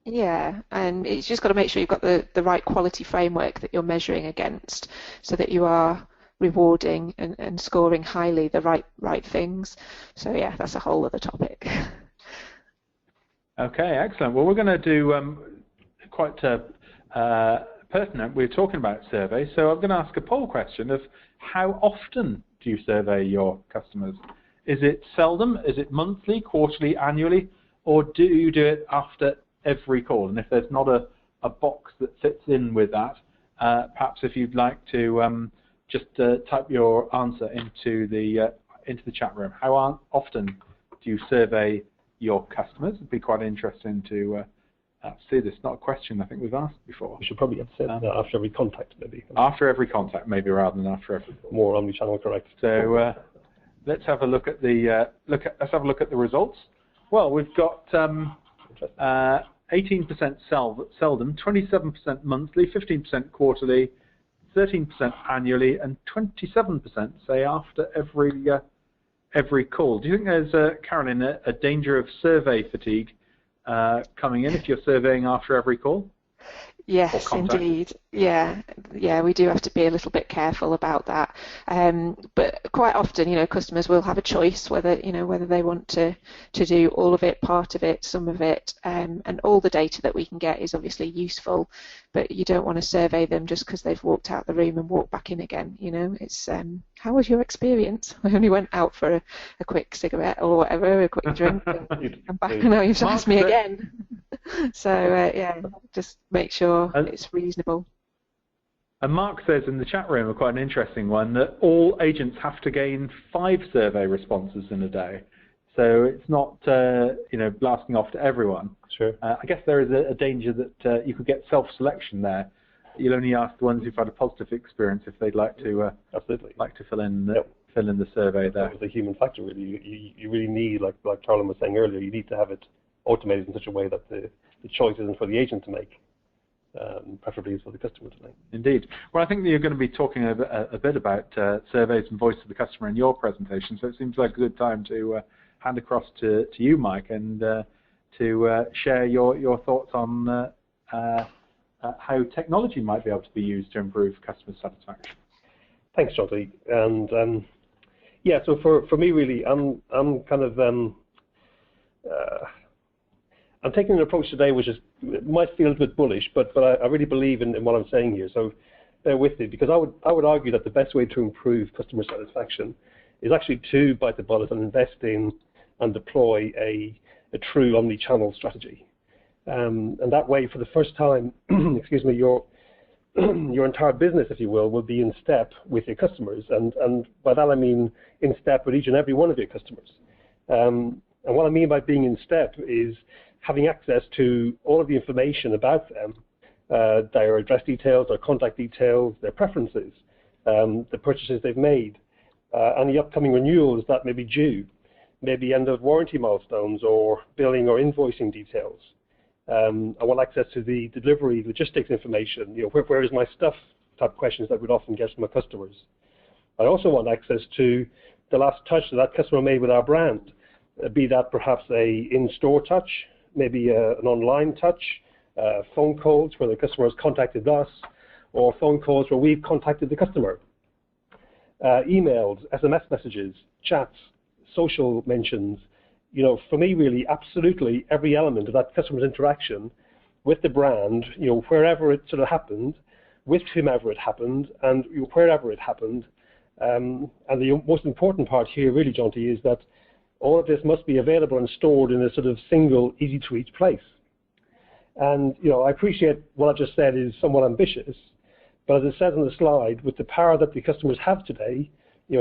Yeah, and it's just got to make sure you've got the right quality framework that you're measuring against, so that you are rewarding and scoring highly the right things. So yeah, that's a whole other topic. Okay, excellent. Well, we're going to do quite pertinent. We're talking about surveys, so I'm going to ask a poll question of how often do you survey your customers? Is it seldom? Is it monthly, quarterly, annually? Or do you do it after every call? And if there's not a box that fits in with that, perhaps if you'd like to just type your answer into the chat room. How often do you survey your customers? It'd be quite interesting to see this. Not a question I think we've asked before. We should probably have said after every contact, maybe. After every contact, maybe, rather than after every call. More omni-channel correct. So. Let's have a look at the results. Well, we've got 18% seldom, 27% monthly, 15% quarterly, 13% annually, and 27% say after every call. Do you think there's, Carolyn, a danger of survey fatigue coming in if you're surveying after every call? Yes, indeed. Yeah, we do have to be a little bit careful about that. But quite often, customers will have a choice whether they want to do all of it, part of it, some of it, and all the data that we can get is obviously useful. But you don't want to survey them just because they've walked out the room and walked back in again. It's how was your experience? I only went out for a quick cigarette or whatever, a quick drink, and I'm back and now you've asked me again. So yeah, just make sure it's reasonable. And Mark says in the chat room, quite an interesting one, that all agents have to gain 5 survey responses in a day. So it's not blasting off to everyone. Sure. I guess there is a danger that you could get self-selection there. You'll only ask the ones who've had a positive experience if they'd like to absolutely fill in the survey there. That was the human factor, really. You really need, like Carolyn was saying earlier, you need to have it automated in such a way that the choice isn't for the agent to make. Preferably is for the customer to make. Indeed. Well, I think that you're going to be talking a bit about surveys and voice of the customer in your presentation, so it seems like a good time to hand across to you, Mike, and to share your thoughts on how technology might be able to be used to improve customer satisfaction. Thanks, Jonty. And yeah, so for me, really, I'm kind of I'm taking an approach today which is it might feel a bit bullish, but I really believe in what I'm saying here. So bear with me, because I would argue that the best way to improve customer satisfaction is actually to bite the bullet and invest in and deploy a true omni-channel strategy. And that way, for the first time, excuse me, your entire business, if you will be in step with your customers. And by that I mean in step with each and every one of your customers. And what I mean by being in step is having access to all of the information about them, their address details, their contact details, their preferences, the purchases they've made, and the upcoming renewals that may be due, maybe end of warranty milestones or billing or invoicing details. I want access to the delivery logistics information, where is my stuff type questions that we'd often get from our customers. I also want access to the last touch that customer made with our brand, be that perhaps a in-store touch, maybe an online touch, phone calls where the customer has contacted us, or phone calls where we've contacted the customer, emails, SMS messages, chats, social mentions. For me, really, absolutely every element of that customer's interaction with the brand, wherever it sort of happened, with whomever it happened, and wherever it happened. And the most important part here, really, Jonty, is that all of this must be available and stored in a sort of single, easy-to-reach place. And, I appreciate what I just said is somewhat ambitious, but as it says on the slide, with the power that the customers have today,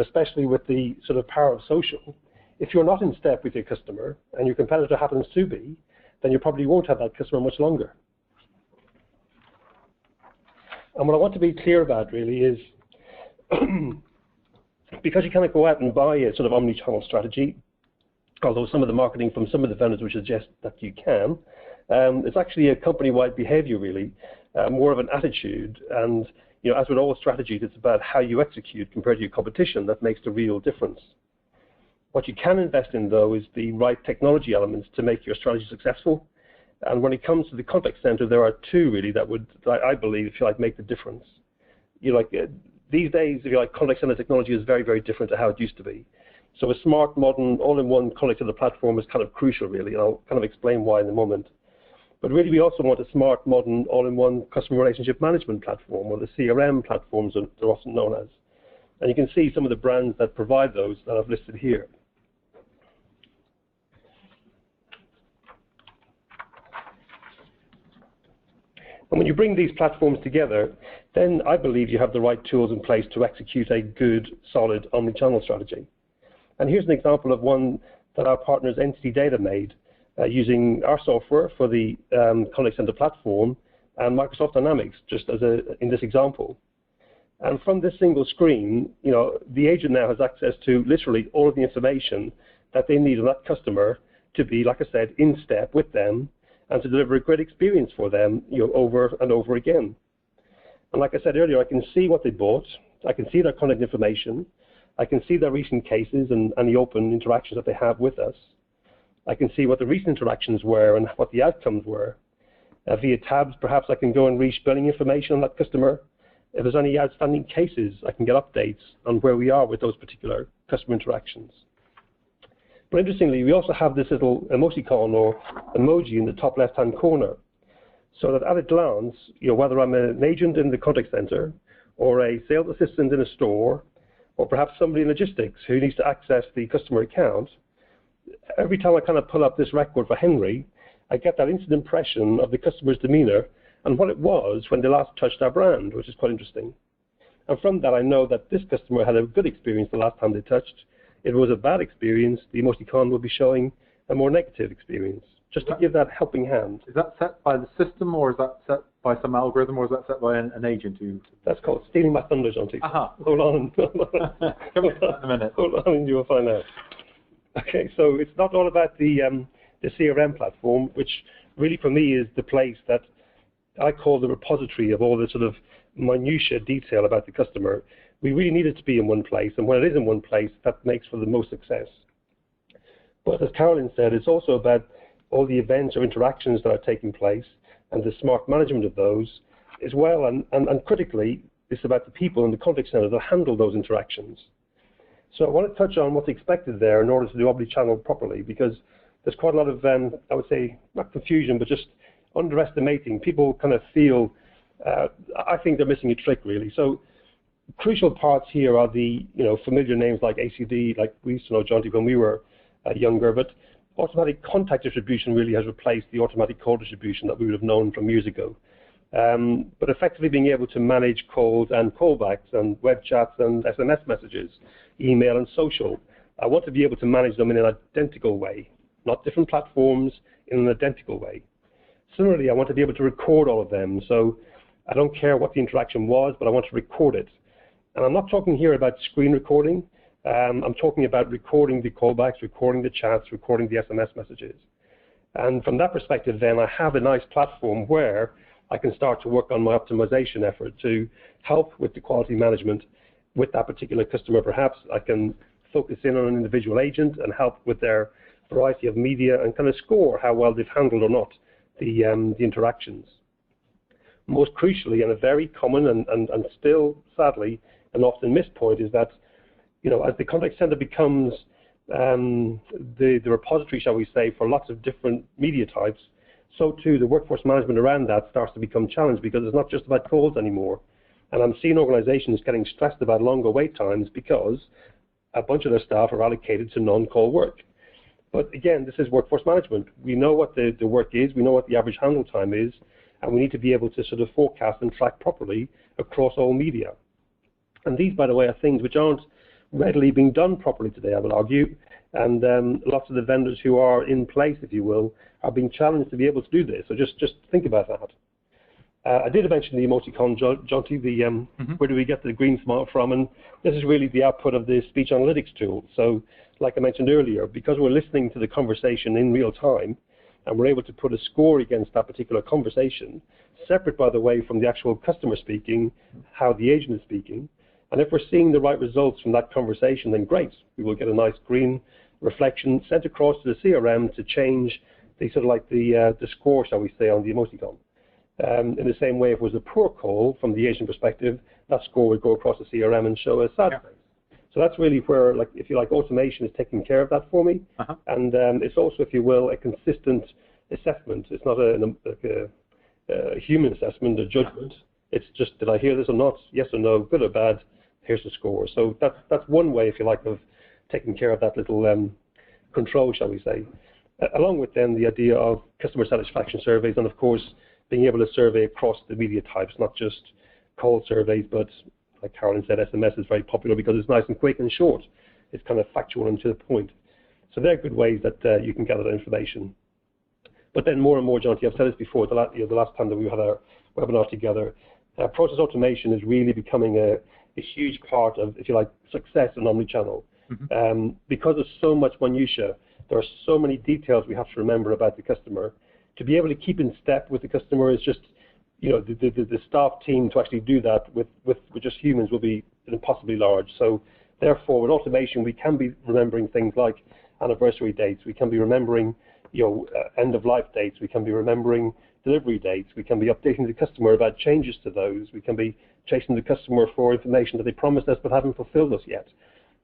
especially with the sort of power of social, if you're not in step with your customer and your competitor happens to be, then you probably won't have that customer much longer. And what I want to be clear about really is, because you cannot go out and buy a sort of omni-channel strategy, although some of the marketing from some of the vendors would suggest that you can, it's actually a company-wide behavior really, more of an attitude. And as with all strategies, it's about how you execute compared to your competition that makes the real difference. What you can invest in, though, is the right technology elements to make your strategy successful. And when it comes to the contact center, there are two really that would, I believe, if you like, make the difference. These days, if you like, contact center technology is very, very different to how it used to be. So a smart, modern, all-in-one contact center platform is kind of crucial, really, and I'll kind of explain why in a moment. But really, we also want a smart, modern, all-in-one customer relationship management platform, or the CRM platforms they're often known as. And you can see some of the brands that provide those that I've listed here. And when you bring these platforms together, then I believe you have the right tools in place to execute a good, solid omni-channel strategy. And here's an example of one that our partners Entity Data made using our software for the contact center platform and Microsoft Dynamics, just as in this example. And from this single screen, the agent now has access to literally all of the information that they need on that customer to be, like I said, in step with them and to deliver a great experience for them, over and over again. And like I said earlier, I can see what they bought, I can see their contact information, I can see their recent cases and the open interactions that they have with us. I can see what the recent interactions were and what the outcomes were. Via tabs, perhaps I can go and reach billing information on that customer. If there's any outstanding cases, I can get updates on where we are with those particular customer interactions. But interestingly, we also have this little emoticon or emoji in the top left-hand corner, so that at a glance, whether I'm an agent in the contact center or a sales assistant in a store, or perhaps somebody in logistics who needs to access the customer account, every time I kind of pull up this record for Henry, I get that instant impression of the customer's demeanor and what it was when they last touched our brand, which is quite interesting. And from that, I know that this customer had a good experience the last time they touched. If it was a bad experience, the emoticon will be showing a more negative experience, just to give that helping hand. Is that set by the system, or is that set by some algorithm, or is that set by an agent who... That's called stealing my thunder, Jonty. Aha. Hold on. Come in a minute. Hold on, and you will find out. Okay, so it's not all about the CRM platform, which really for me is the place that I call the repository of all the sort of minutiae detail about the customer. We really need it to be in one place, and when it is in one place, that makes for the most success. But as Carolyn said, it's also about all the events or interactions that are taking place and the smart management of those as well, and critically, it's about the people in the contact center that handle those interactions. So I want to touch on what's expected there in order to do omni-channel properly, because there's quite a lot of, I would say, not confusion, but just underestimating. People kind of feel, I think they're missing a trick really. So crucial parts here are the familiar names like ACD, like we used to know Jonty when we were younger, but automatic contact distribution really has replaced the automatic call distribution that we would have known from years ago. But effectively being able to manage calls and callbacks and web chats and SMS messages, email and social, I want to be able to manage them in an identical way, not different platforms, in an identical way. Similarly, I want to be able to record all of them, so I don't care what the interaction was, but I want to record it. And I'm not talking here about screen recording. I'm talking about recording the callbacks, recording the chats, recording the SMS messages. And from that perspective, then, I have a nice platform where I can start to work on my optimization effort to help with the quality management with that particular customer. Perhaps I can focus in on an individual agent and help with their variety of media and kind of score how well they've handled or not the interactions. Most crucially, and a very common and still, sadly, an often missed point is that, as the contact center becomes the repository, shall we say, for lots of different media types, so too the workforce management around that starts to become challenged because it's not just about calls anymore. And I'm seeing organizations getting stressed about longer wait times because a bunch of their staff are allocated to non-call work. But again, this is workforce management. We know what the work is, we know what the average handle time is, and we need to be able to sort of forecast and track properly across all media. And these, by the way, are things which aren't readily being done properly today, I will argue. And lots of the vendors who are in place, if you will, are being challenged to be able to do this. So just think about that. I did mention the emoticon, Jonty, where do we get the green smile from? And this is really the output of the speech analytics tool. So like I mentioned earlier, because we're listening to the conversation in real time, and we're able to put a score against that particular conversation, separate, by the way, from the actual customer speaking, how the agent is speaking. And if we're seeing the right results from that conversation, then great. We will get a nice green reflection sent across to the CRM to change the sort of like the score, shall we say, on the emoticon. In the same way, if it was a poor call from the agent perspective, that score would go across the CRM and show a sad face. So that's really where, like, if you like, automation is taking care of that for me. And it's also, if you will, a consistent assessment. It's not a human assessment, a judgment. It's just, did I hear this or not? Yes or no, good or bad? Here's the score. So that's one way, if you like, of taking care of that little control, shall we say. Along with then the idea of customer satisfaction surveys, and of course being able to survey across the media types, not just call surveys, but like Carolyn said, SMS is very popular because it's nice and quick and short. It's kind of factual and to the point. So they're good ways that you can gather that information. But then more and more, Jonty, I've said this before, the last time that we had our webinar together, process automation is really becoming a huge part of, if you like, success in omnichannel. Because there's so much minutiae, there are so many details we have to remember about the customer. To be able to keep in step with the customer is just, the staff team to actually do that with just humans will be impossibly large. So therefore, with automation, we can be remembering things like anniversary dates. We can be remembering, end of life dates. We can be remembering delivery dates. We can be updating the customer about changes to those. We can be chasing the customer for information that they promised us but haven't fulfilled us yet.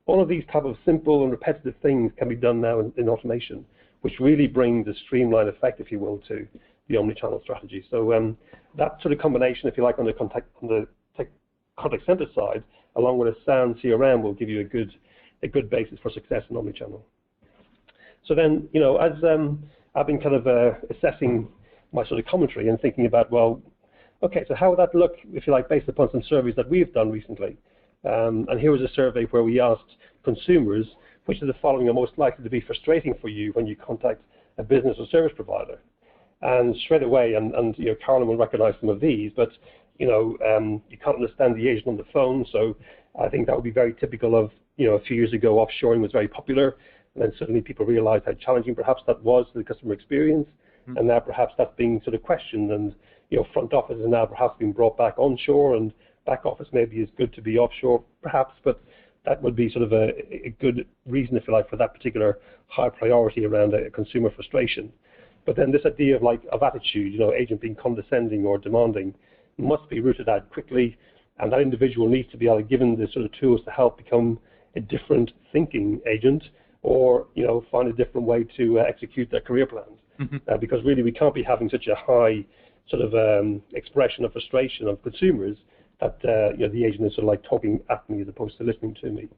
All of these type of simple and repetitive things can be done now in automation, which really brings a streamlined effect, if you will, to the omnichannel strategy. So that sort of combination, if you like, on the contact center side, along with a sound CRM, will give you a good basis for success in omnichannel. So then, as I've been kind of assessing my sort of commentary and thinking about, well, okay, so how would that look, if you like, based upon some surveys that we've done recently? And here was a survey where we asked consumers, which of the following are most likely to be frustrating for you when you contact a business or service provider? And straight away, and Carolyn will recognize some of these, but you can't understand the agent on the phone, so I think that would be very typical of, a few years ago, offshoring was very popular, and then suddenly people realized how challenging perhaps that was to the customer experience, and now perhaps that's being sort of questioned, and front office is now perhaps being brought back onshore, and back office maybe is good to be offshore, perhaps, but that would be sort of a good reason, if you like, for that particular high priority around a consumer frustration. But then this idea of attitude, agent being condescending or demanding, must be rooted out quickly, and that individual needs to be either given the sort of tools to help become a different thinking agent, or find a different way to execute their career plans. because really we can't be having such a high sort of expression of frustration of consumers that the agent is sort of like talking at me as opposed to listening to me.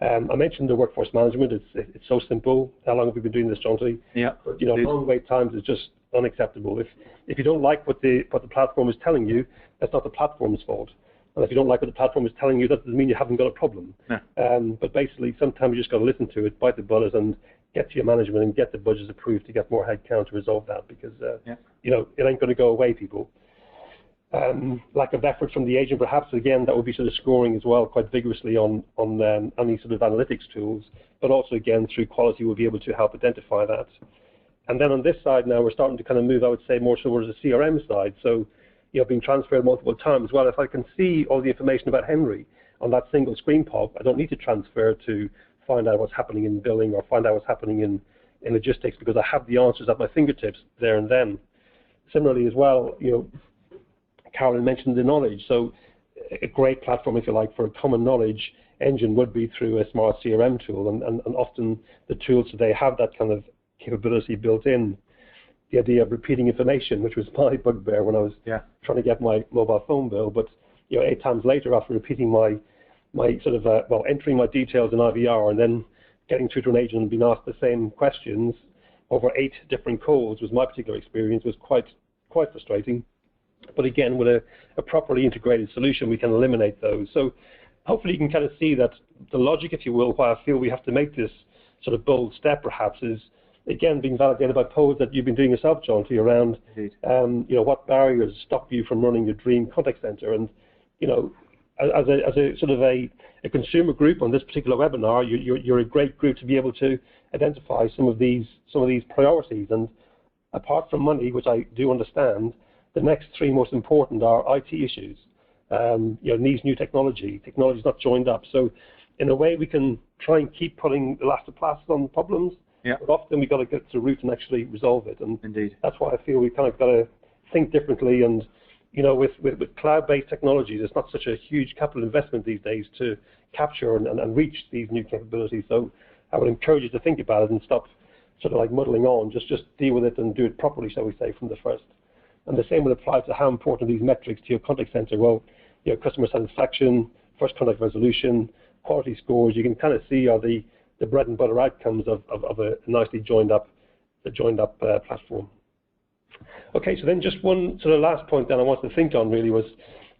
I mentioned the workforce management. It's so simple. How long have we been doing this, Jonty? Yeah. But, long wait times is just unacceptable. If you don't like what the platform is telling you, that's not the platform's fault. And if you don't like what the platform is telling you, that doesn't mean you haven't got a problem. No. But basically, sometimes you just got to listen to it, bite the bullet, and get to your management and get the budgets approved to get more headcount to resolve that, because it ain't going to go away, people. Lack of effort from the agent, perhaps, again, that would be sort of scoring as well quite vigorously on any sort of analytics tools, but also, again, through quality, we'll be able to help identify that. And then on this side now, we're starting to kind of move, I would say, more towards the CRM side. So, being transferred multiple times. Well, if I can see all the information about Henry on that single screen pop, I don't need to transfer to find out what's happening in billing or find out what's happening in logistics, because I have the answers at my fingertips there and then. Similarly as well, Carolyn mentioned the knowledge. So a great platform, if you like, for a common knowledge engine would be through a smart CRM tool. And often the tools today have that kind of capability built in. The idea of repeating information, which was my bugbear when I was trying to get my mobile phone bill. But 8 times later, after repeating my sort of, entering my details in IVR and then getting through to an agent and being asked the same questions over 8 different calls, was my particular experience, was quite frustrating. But again, with a properly integrated solution, we can eliminate those. So hopefully you can kind of see that the logic, if you will, why I feel we have to make this sort of bold step perhaps is, again, being validated by polls that you've been doing yourself, Jonty, around what barriers stop you from running your dream contact center. And as a sort of a consumer group on this particular webinar, you're a great group to be able to identify some of these priorities. And apart from money, which I do understand, the next 3 most important are IT issues. Needs new technology. Technology is not joined up. So in a way, we can try and keep putting elastoplast on problems. But often we've got to get to the root and actually resolve it. And Indeed. That's why I feel we kind of got to think differently. And with cloud-based technologies, it's not such a huge capital investment these days to capture and reach these new capabilities. So I would encourage you to think about it and stop sort of like muddling on. Just deal with it and do it properly, shall we say, from the first. And the same would apply to how important these metrics to your contact center. Well, customer satisfaction, first contact resolution, quality scores. You can kind of see are the bread and butter outcomes of a nicely joined up platform. Okay, so then just one sort of last point that I wanted to think on really was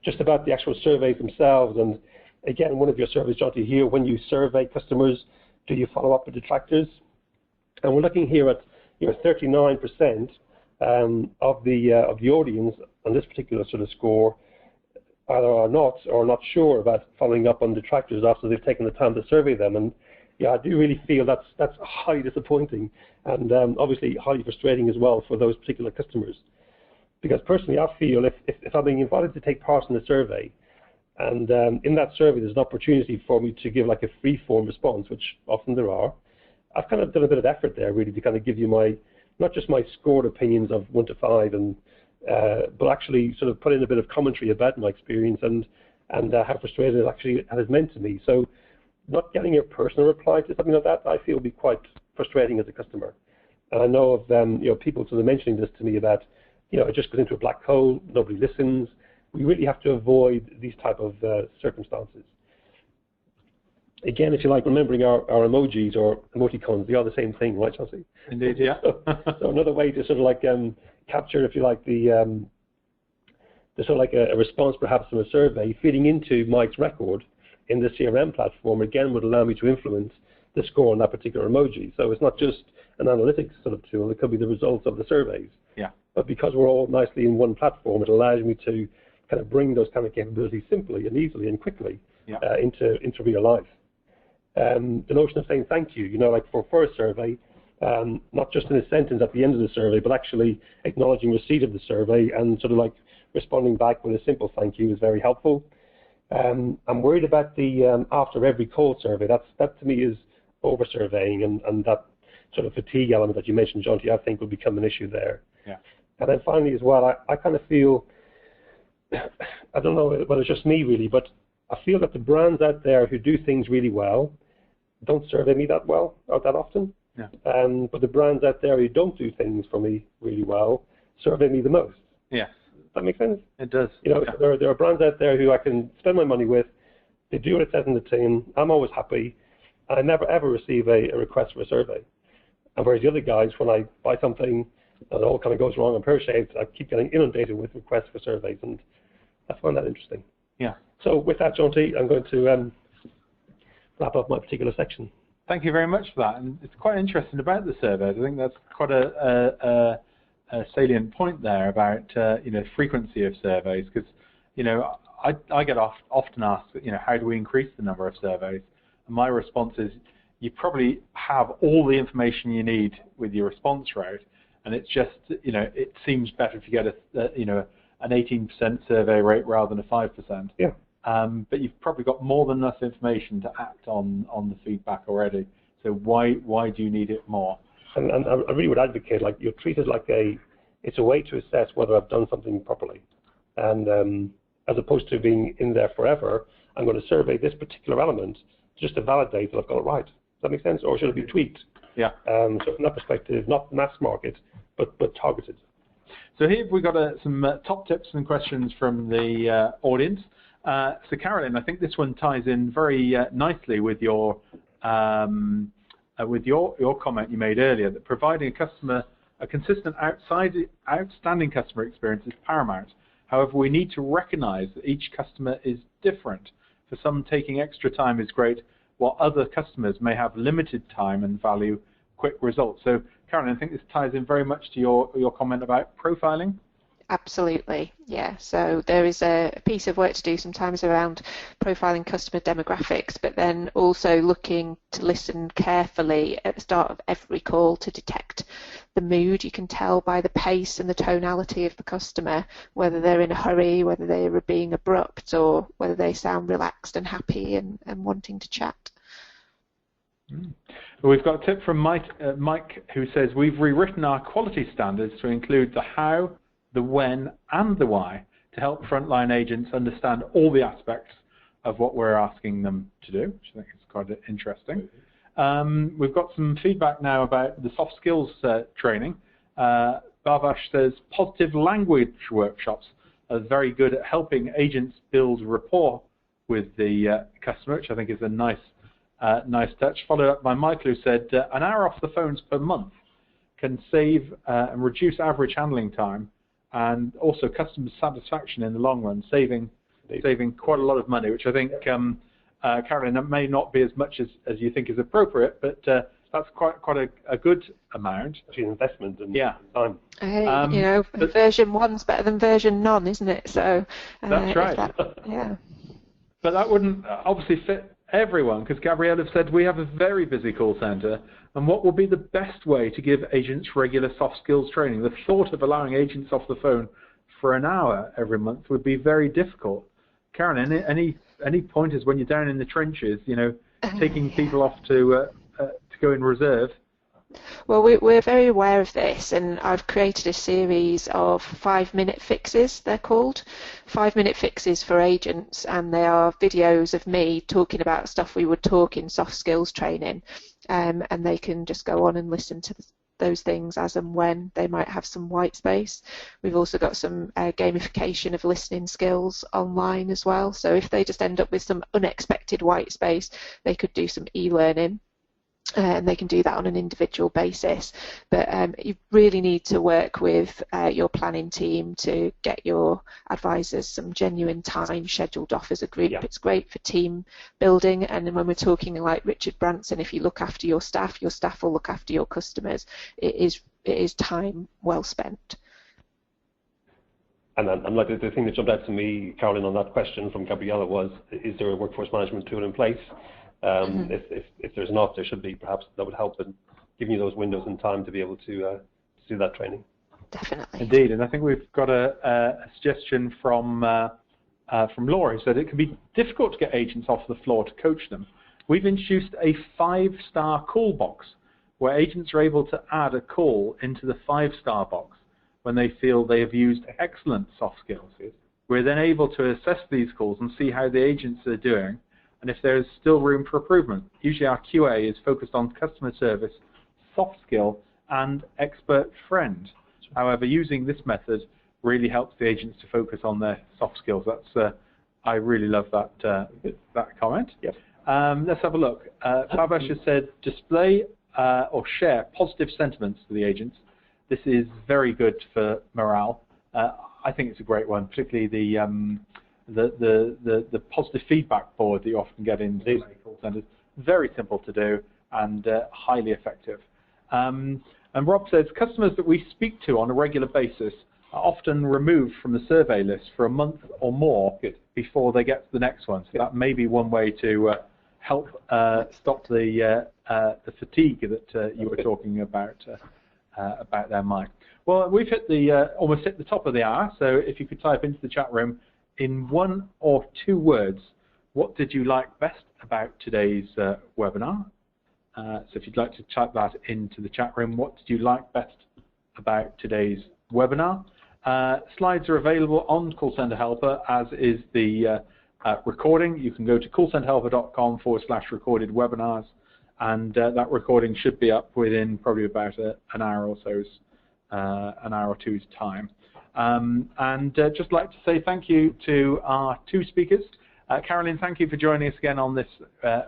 just about the actual surveys themselves. And again, one of your surveys, Jonty, here, when you survey customers, do you follow up with detractors? And we're looking here at 39% of the audience on this particular sort of score either are not sure about following up on detractors after they've taken the time to survey them. And I do really feel that's highly disappointing and obviously highly frustrating as well for those particular customers. Because personally, I feel if I'm being invited to take part in the survey, and in that survey there's an opportunity for me to give like a free-form response, which often there are, I've kind of done a bit of effort there really to kind of give you not just my scored opinions of 1 to 5, but actually sort of put in a bit of commentary about my experience and how frustrating it actually has meant to me. So not getting a personal reply to something like that, I feel, would be quite frustrating as a customer. And I know of people sort of mentioning this to me about, it just goes into a black hole, nobody listens. We really have to avoid these type of circumstances. Again, if you like, remembering our emojis or emoticons, they are the same thing, right, Chelsea? Indeed, yeah. So another way to sort of like capture, if you like, the sort of like a response perhaps from a survey, feeding into Mike's record in the CRM platform, again, would allow me to influence the score on that particular emoji. So it's not just an analytics sort of tool, it could be the results of the surveys. Yeah. But because we're all nicely in one platform, it allows me to kind of bring those kind of capabilities simply and easily and quickly into real life. The notion of saying thank you, like for a survey, not just in a sentence at the end of the survey, but actually acknowledging receipt of the survey and sort of like responding back with a simple thank you is very helpful. I'm worried about the after every call survey. That to me is over surveying, and that sort of fatigue element that you mentioned, Jonty, I think will become an issue there. Yeah. And then finally as well, I kind of feel, I don't know whether it's just me really, but I feel that the brands out there who do things really well don't survey me that well or that often. Yeah. But the brands out there who don't do things for me really well survey me the most. Yes. Does that make sense? It does. You know, Yeah. there are brands out there who I can spend my money with. They do what it says in the tin. I'm always happy. I never ever receive a request for a survey. And whereas the other guys, when I buy something and it all kind of goes wrong and pear-shaped, I keep getting inundated with requests for surveys, and I find that interesting. Yeah. So with that, Jonty, I'm going to wrap up my particular section. Thank you very much for that. And it's quite interesting about the surveys. I think that's quite a salient point there about you know, frequency of surveys, because you know, I get often asked, you know, how do we increase the number of surveys? And my response is, you probably have all the information you need with your response rate, and it's just, you know, it seems better if you get you know, an 18% survey rate rather than a 5%. Yeah. But you've probably got more than enough information to act on the feedback already. So why do you need it more? And I really would advocate, like, you're treated like it's a way to assess whether I've done something properly. And as opposed to being in there forever, I'm going to survey this particular element just to validate that I've got it right. Does that make sense? Or should it be tweaked? Yeah. So from that perspective, not mass market, but targeted. So here we've got some top tips and questions from the audience. So Carolyn, I think this one ties in very nicely with your comment you made earlier, that providing a customer a consistent outstanding customer experience is paramount. However, we need to recognize that each customer is different. For some, taking extra time is great, while other customers may have limited time and value quick results. So, Karen, I think this ties in very much to your comment about profiling. Absolutely, yeah. So there is a piece of work to do sometimes around profiling customer demographics, but then also looking to listen carefully at the start of every call to detect the mood. You can tell by the pace and the tonality of the customer whether they're in a hurry, whether they are being abrupt, or whether they sound relaxed and happy and wanting to chat. We've got a tip from Mike, who says, we've rewritten our quality standards to include the how, the when, and the why to help frontline agents understand all the aspects of what we're asking them to do, which I think is quite interesting. We've got some feedback now about the soft skills training. Bavash says, positive language workshops are very good at helping agents build rapport with the customer, which I think is a nice touch. Followed up by Michael, who said, an hour off the phones per month can save and reduce average handling time, and also customer satisfaction in the long run, saving quite a lot of money, which I think, Caroline, that may not be as much as you think is appropriate, but that's quite a good amount. Actually, an investment in time. You know, version 1's better than version none, isn't it? So that's right. Yeah. But that wouldn't obviously fit everyone, because Gabrielle have said we have a very busy call centre, and what will be the best way to give agents regular soft skills training? The thought of allowing agents off the phone for an hour every month would be very difficult. Karen, any pointers when you're down in the trenches, you know, taking people off to go in reserve? Well, we're very aware of this, and I've created a series of 5-minute fixes, they're called. 5-minute fixes for agents, and they are videos of me talking about stuff we would talk in soft skills training, and they can just go on and listen to those things as and when they might have some white space. We've also got some gamification of listening skills online as well, so if they just end up with some unexpected white space, they could do some e-learning. And they can do that on an individual basis, but you really need to work with your planning team to get your advisors some genuine time scheduled off as a group. Yeah. It's great for team building, and when we're talking like Richard Branson, if you look after your staff will look after your customers. It is time well spent. And like the thing that jumped out to me, Caroline, on that question from Gabriella was, is there a workforce management tool in place? If there's not, there should be. Perhaps that would help in giving you those windows in time to be able to do that training. Definitely. Indeed, and I think we've got a suggestion from Laura, who said it can be difficult to get agents off the floor to coach them. We've introduced a 5-star call box where agents are able to add a call into the 5-star box when they feel they have used excellent soft skills. We're then able to assess these calls and see how the agents are doing, and if there is still room for improvement. Usually our QA is focused on customer service soft skill, and expert friend. However, using this method really helps the agents to focus on their soft skills. That's I really love that that comment. Yes. Let's have a look. Babash has said display or share positive sentiments for the agents. This is very good for morale. I think it's a great one, particularly the positive feedback board that you often get in call centers. Very simple to do and highly effective. And Rob says customers that we speak to on a regular basis are often removed from the survey list for a month or more before they get to the next one. So that may be one way to help stop the fatigue that you were talking about there, Mike. Well, we've hit the almost hit the top of the hour. So if you could type into the chat room in 1 or 2 words, what did you like best about today's webinar? So if you'd like to type that into the chat room, what did you like best about today's webinar? Slides are available on Call Center Helper, as is the recording. You can go to callcenterhelper.com/recorded webinars, and that recording should be up within probably about an hour or so's, an hour or two's time. And just like to say thank you to our 2 speakers. Carolyn, thank you for joining us again on this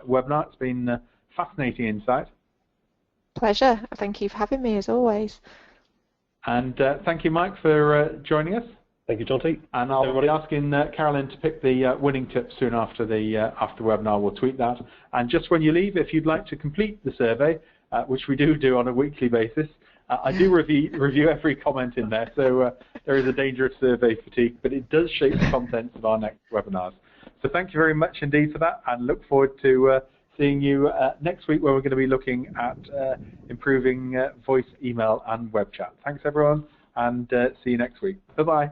webinar. It's been fascinating insight. Pleasure. Thank you for having me, as always. And thank you, Mike, for joining us. Thank you, Jonty. And I'll be asking Carolyn to pick the winning tip soon after the webinar. We'll tweet that. And just when you leave, if you'd like to complete the survey, which we do on a weekly basis, I do review every comment in there, so there is a danger of survey fatigue, but it does shape the contents of our next webinars. So thank you very much indeed for that, and look forward to seeing you next week, where we're going to be looking at improving voice, email, and web chat. Thanks, everyone, and see you next week. Bye-bye.